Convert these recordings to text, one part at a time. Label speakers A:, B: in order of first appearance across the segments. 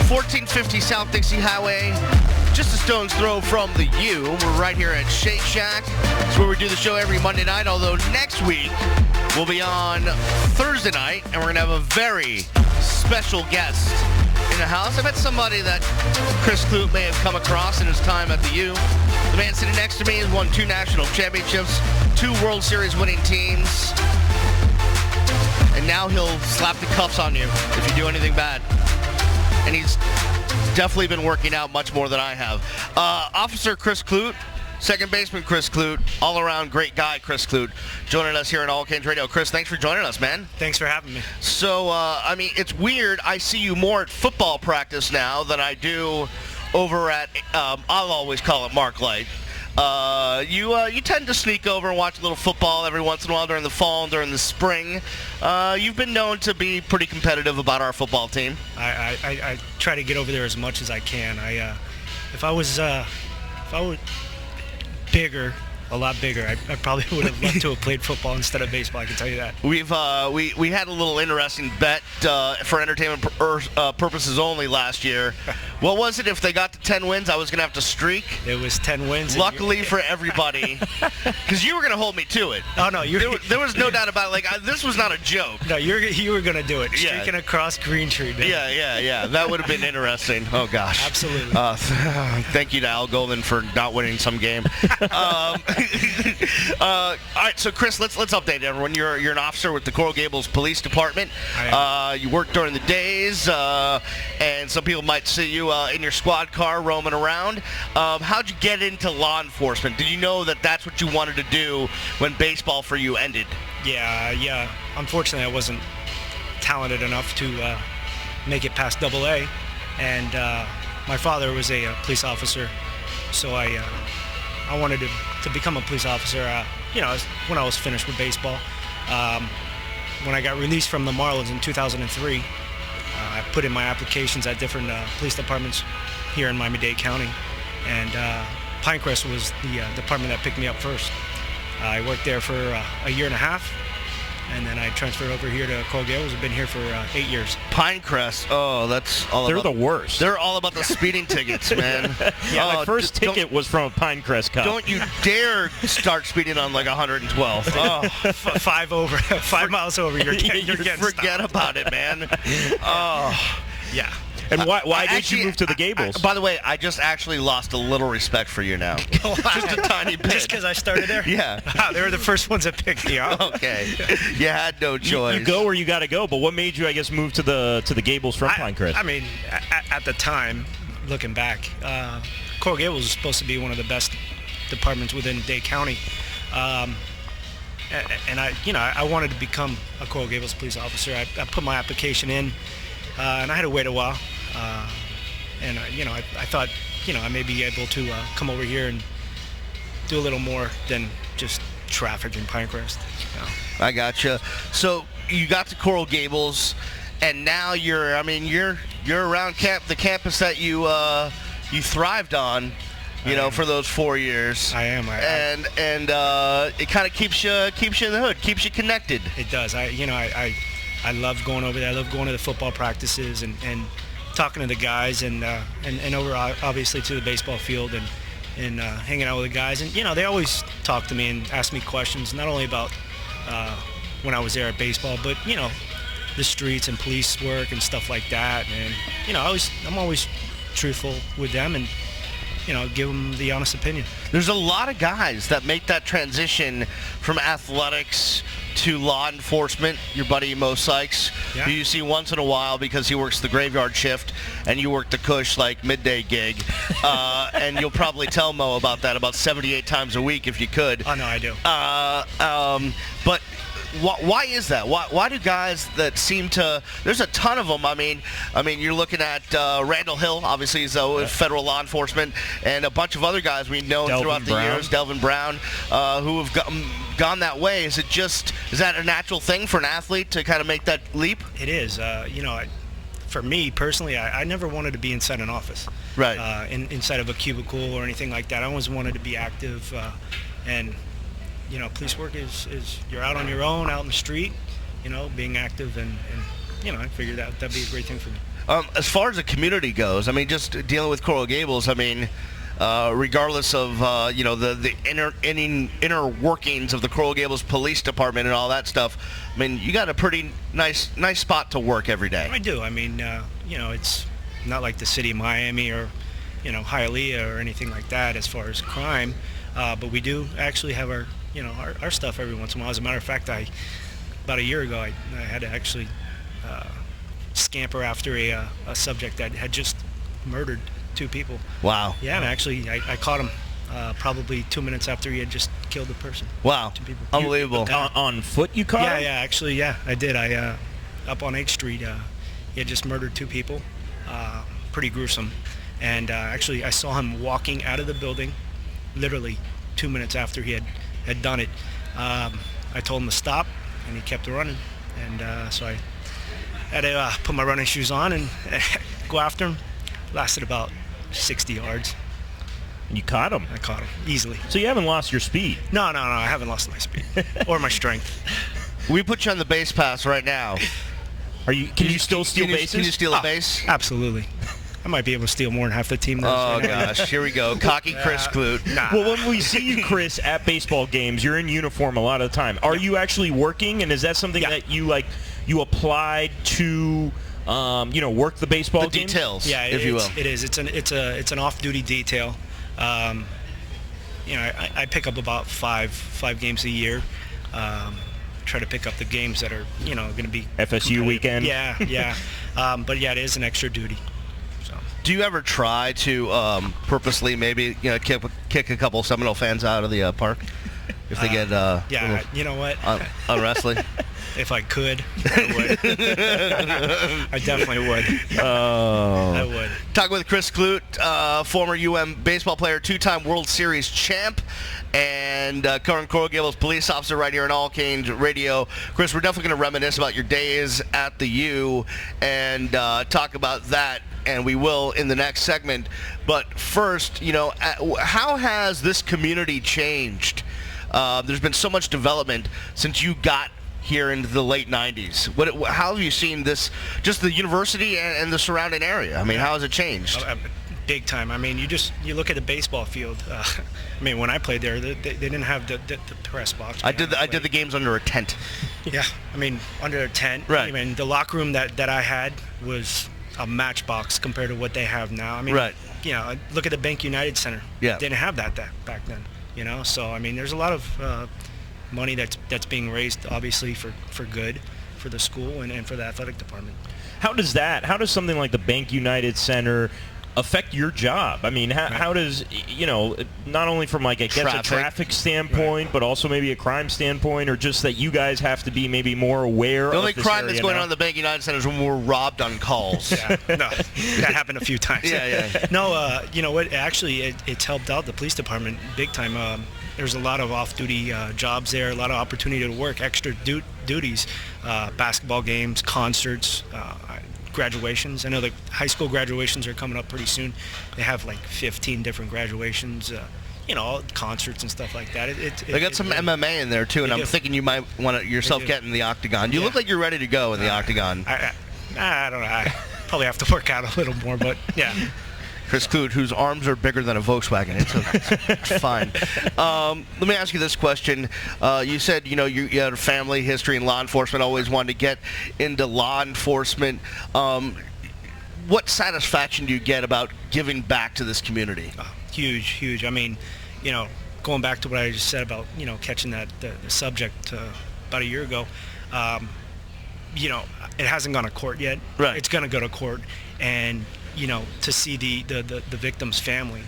A: 1450 South Dixie Highway, just a stone's throw from the U. We're right here at Shake Shack. It's where we do the show every Monday night, although next week we'll be on Thursday night, and we're going to have a very special guest in the house. I met somebody that Chris Clute may have come across in his time at the U. The man sitting next to me has won 2 national championships, 2 World Series winning teams, and now he'll slap the cuffs on you if you do anything bad. And he's definitely been working out much more than I have. Officer Chris Clute, second baseman Chris Clute, all-around great guy Chris Clute, joining us here on All Canes Radio. Chris, thanks for joining us, man.
B: Thanks for having me.
A: So, I mean, it's weird. I see you more at football practice now than I do over at, I'll always call it Mark Light. You tend to sneak over and watch a little football every once in a while during the fall and during the spring. You've been known to be pretty competitive about our football team.
B: I try to get over there as much as I can. If I was bigger, a lot bigger, I probably would have loved to have played football instead of baseball. I can tell you that.
A: We had a little interesting bet for entertainment purposes only last year. What was it? If they got to 10 wins, I was going to have to streak.
B: It was 10 wins.
A: Luckily for everybody, because you were going to hold me to it.
B: Oh no,
A: there was no doubt about it. Like this was not a joke.
B: No, you were going to do it.
A: Yeah.
B: Streaking across Green Tree. Man.
A: Yeah. That would have been interesting. Oh gosh.
B: Absolutely.
A: Thank you to Al Golden for not winning some game. All right, so Chris, let's update everyone. You're an officer with the Coral Gables Police Department.
B: I am.
A: You work during the days, and some people might see you in your squad car roaming around. How'd you get into law enforcement? Did you know that that's what you wanted to do when baseball for you ended?
B: Yeah. Unfortunately, I wasn't talented enough to make it past AA, and my father was a police officer, so I wanted to become a police officer, when I was finished with baseball. When I got released from the Marlins in 2003, I put in my applications at different police departments here in Miami-Dade County, and Pinecrest was the department that picked me up first. I worked there for a year and a half, and then I transferred over here to Coral Gables. I've been here for 8 years.
A: Pinecrest, that's all
C: They're
A: about...
C: the worst.
A: They're all about the speeding tickets, man.
C: My first ticket was from a Pinecrest Cup.
A: Don't you dare start speeding on like 112. Oh.
B: 5 miles over, you're getting
A: Forget
B: stopped.
A: about it, man. Oh.
B: Yeah.
C: And why did you move to the Gables?
A: By the way, I just actually lost a little respect for you now. Just a tiny bit.
B: Just because I started there?
A: Yeah.
B: Wow, they were the first ones that picked me up.
A: Okay. You had no choice.
C: You go where you got to go, but what made you, I guess, move to the Gables from Pinecrest?
B: I mean, at the time, looking back, Coral Gables was supposed to be one of the best departments within Dade County. And I wanted to become a Coral Gables police officer. I put my application in, and I had to wait a while. I thought, I may be able to come over here and do a little more than just traffic in Pinecrest.
A: I gotcha. So you got to Coral Gables, and now you're around the campus that you thrived on, for those 4 years.
B: I am.
A: And it kind of keeps you in the hood, keeps you connected.
B: It does. I love going over there. I love going to the football practices and talking to the guys and over obviously to the baseball field and hanging out with the guys. And they always talk to me and ask me questions, not only about when I was there at baseball, but the streets and police work and stuff like that. And I'm always truthful with them and give them the honest opinion.
A: There's a lot of guys that make that transition from athletics to law enforcement. Your buddy Mo Sykes, who you see once in a while because he works the graveyard shift and you work the cush like midday gig. And you'll probably tell Mo about that about 78 times a week if you could.
B: Oh, no, I do.
A: But why is that? Why do guys that seem to? There's a ton of them. I mean, you're looking at Randall Hill, obviously he's federal law enforcement, and a bunch of other guys we've known throughout the years, Delvin Brown, who have gone that way. Is that a natural thing for an athlete to kind of make that leap?
B: It is. For me personally, I never wanted to be inside an office,
A: right?
B: Inside of a cubicle or anything like that. I always wanted to be active, and police work is you're out on your own, out in the street, being active, and I figured that'd be a great thing for me.
A: As far as the community goes, I mean, just dealing with Coral Gables, I mean, regardless of the inner workings of the Coral Gables Police Department and all that stuff, I mean, you got a pretty nice spot to work every day.
B: I do. I mean, it's not like the city of Miami or Hialeah or anything like that as far as crime, but we do actually have our stuff every once in a while. As a matter of fact, about a year ago, I had to actually scamper after a subject that had just murdered 2 people.
A: Wow.
B: Yeah, and actually I caught him probably 2 minutes after he had just killed the person.
A: Wow.
B: 2 people.
A: Unbelievable.
C: On foot you caught him?
B: Yeah, actually, I did. Up on 8th Street, he had just murdered 2 people. Pretty gruesome. And actually, I saw him walking out of the building literally 2 minutes after he had done it. I told him to stop, and he kept running. And so I had to put my running shoes on and go after him. Lasted about 60 yards.
C: You caught him?
B: I caught him easily.
C: So you haven't lost your speed?
B: No, I haven't lost my speed or my strength.
A: We put you on the base pass right now.
C: Can you still steal bases?
A: Can you steal a base?
B: Absolutely. I might be able to steal more than half the team.
A: Oh, gosh. Here we go. Cocky Chris Clute.
B: Nah.
C: Well, when we see you, Chris, at baseball games, you're in uniform a lot of the time. Are you actually working, and is that something that you applied to work the baseball games?
A: Details,
B: yeah,
A: if you will.
B: It is. It's an off-duty detail. I pick up about five games a year. Try to pick up the games that are going to be
C: FSU weekend.
B: Yeah. But yeah, it is an extra duty. So.
A: Do you ever try to purposely maybe kick a couple Seminole fans out of the park if they get
B: you know what,
A: unwrestling?
B: If I could, I would. I definitely would.
A: Oh.
B: I would.
A: Talking with Chris Clute, former UM baseball player, 2-time World Series champ, and current Coral Gables police officer right here on All Canes Radio. Chris, we're definitely going to reminisce about your days at the U and talk about that, and we will in the next segment. But first, how has this community changed? There's been so much development since you got here in the late 90s. How have you seen this, just the university and the surrounding area? I mean, how has it changed?
B: Big time. I mean, you look at the baseball field. I mean, when I played there, they didn't have the press box.
A: I did the games under a tent.
B: Yeah, I mean, under a tent.
A: Right.
B: I mean, the locker room that I had was a matchbox compared to what they have now. I mean,
A: right.
B: Look at the Bank United Center.
A: Yeah.
B: They didn't have that back then. So I mean, there's a lot of money that's being raised, obviously, for good, for the school and for the athletic department.
C: How does something like the Bank United Center affect your job? I mean, how does, not only from like a traffic standpoint, but also maybe a crime standpoint, or just that you guys have to be maybe more aware of
A: the only
C: this
A: crime
C: area
A: that's going
C: now?
A: on in the Bank United Center is when we're robbed on calls.
B: Yeah, no, that happened a few times.
A: Yeah.
B: No, you know what? Actually, it's helped out the police department big time. There's a lot of off-duty jobs there, a lot of opportunity to work, extra duties, basketball games, concerts, graduations. I know the high school graduations are coming up pretty soon. They have like 15 different graduations, concerts and stuff like that.
A: They got some MMA in there too, and I'm thinking you might want to yourself get in the octagon. You look like you're ready to go in the octagon.
B: I don't know. I probably have to work out a little more, but yeah.
A: Chris Clute, whose arms are bigger than a Volkswagen. It's fine. Let me ask you this question. You said, you had a family history in law enforcement, always wanted to get into law enforcement. What satisfaction do you get about giving back to this community?
B: Huge. I mean, going back to what I just said about, catching the subject about a year ago, it hasn't gone to court yet.
A: Right.
B: It's going to go to court. And to see the victim's family,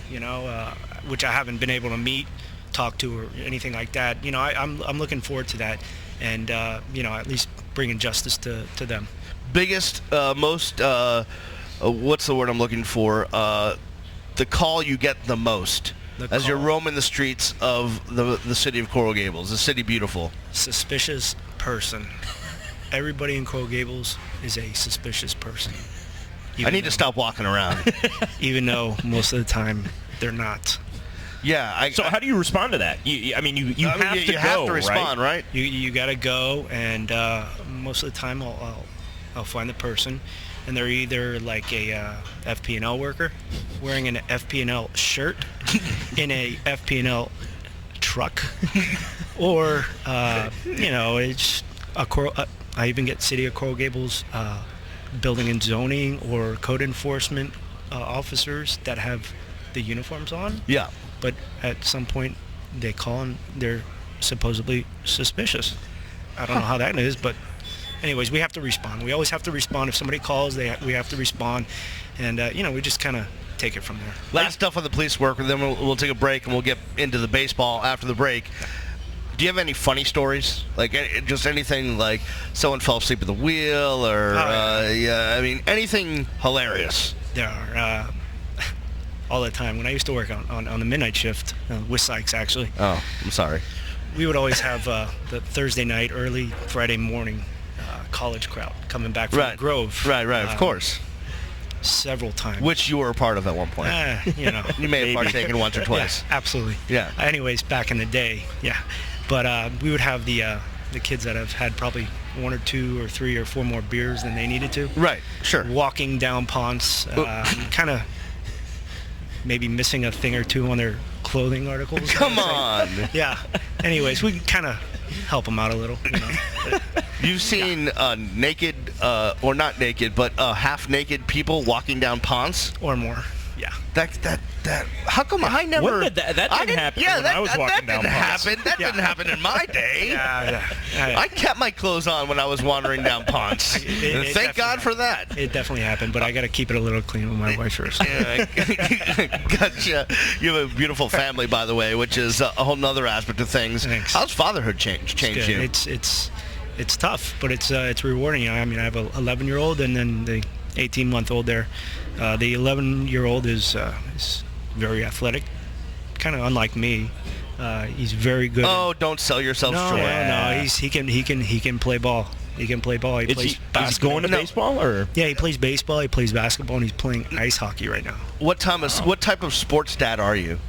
B: which I haven't been able to meet, talk to, or anything like that. I'm looking forward to that, and at least bringing justice to them.
A: Biggest, most, what's the word I'm looking for? The call you get the most as you're roaming the streets of the city of Coral Gables, the city beautiful.
B: Suspicious person. Everybody in Coral Gables is a suspicious person.
A: I need to stop walking around.
B: Even though most of the time they're not.
A: Yeah.
C: So how do you respond to that? You have to
A: respond, right?
B: You got to go, and most of the time I'll find the person, and they're either like a FP&L worker wearing an FP&L shirt in a FP&L truck, or it's I even get City of Coral Gables building and zoning or code enforcement officers that have the uniforms on.
A: Yeah.
B: But at some point they call and they're supposedly suspicious. I don't know how that is, but anyways, we have to respond. We always have to respond. If somebody calls, we have to respond, and we just kind of take it from there.
A: Last stuff on the police work, and then we'll take a break and we'll get into the baseball after the break. Do you have any funny stories? Like just anything like someone fell asleep at the wheel, or anything hilarious?
B: There are all the time. When I used to work on the midnight shift with Sykes, actually.
A: Oh, I'm sorry.
B: We would always have the Thursday night, early Friday morning college crowd coming back from the Grove.
A: Right, of course.
B: Several times.
A: Which you were a part of at one point. You may have partaken once or twice.
B: Yeah, absolutely.
A: Yeah.
B: Anyways, back in the day, yeah. But we would have the kids that have had probably 1 or 2 or 3 or 4 more beers than they needed to.
A: Right, sure.
B: Walking down Ponce, kind of maybe missing a thing or two on their clothing articles.
A: Come on.
B: Yeah. Anyways, we can kind of help them out a little.
A: You've seen naked, or not naked, but half-naked people walking down Ponce?
B: Or more. Yeah.
A: That. How come I never?
C: That didn't happen when I was walking down Ponce.
A: That didn't happen in my day.
B: Yeah.
A: I kept my clothes on when I was wandering down Ponce. Thank God for that.
B: It definitely happened, but I got to keep it a little clean with my wife first.
A: Gotcha. You have a beautiful family, by the way, which is a whole nother aspect of things.
B: Thanks.
A: How's fatherhood changed you?
B: It's tough, but it's rewarding. I mean, I have a 11-year-old and then the 18-month-old there. The 11-year-old is very athletic, kind of unlike me. He's very good.
A: Oh, don't sell yourself short.
B: No. He can play ball. He can play ball. He plays basketball.
C: Is he going to baseball, or?
B: Yeah, he plays baseball. He plays basketball, and he's playing ice hockey right now.
A: What type of sports dad are you?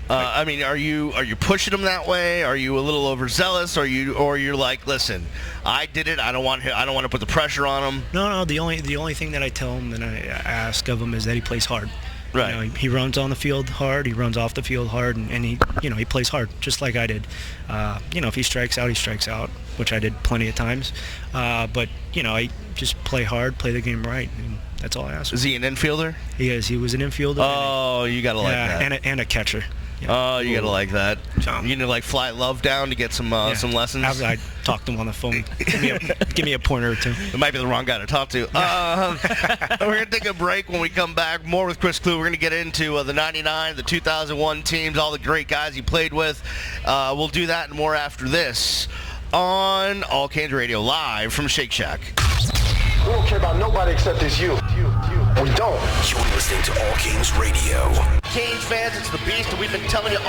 A: I mean, are you pushing him that way? Are you a little overzealous? Or you're like, listen, I did it. I don't want to put the pressure on him.
B: No. The only thing that I tell him and I ask of him is that he plays hard.
A: Right.
B: He runs on the field hard. He runs off the field hard, and he he plays hard just like I did. If he strikes out, he strikes out, which I did plenty of times. But I just play hard, play the game right. And that's all I ask.
A: Is he an infielder?
B: He is. He was an infielder.
A: Oh, you gotta like that.
B: And a catcher.
A: Yeah. Oh, you gotta like that. You need to like fly Love down to get some lessons.
B: I talked to him on the phone. Give me a pointer or two.
A: It might be the wrong guy to talk to. We're gonna take a break. When we come back, more with Chris Clue. We're gonna get into the '99, the 2001 teams, all the great guys he played with. We'll do that and more after this on All Canes Radio, live from Shake Shack.
D: We don't care about nobody except it's you. We don't.
E: You're listening to All Canes Radio.
A: Canes fans, it's the Beast, and we've been telling you all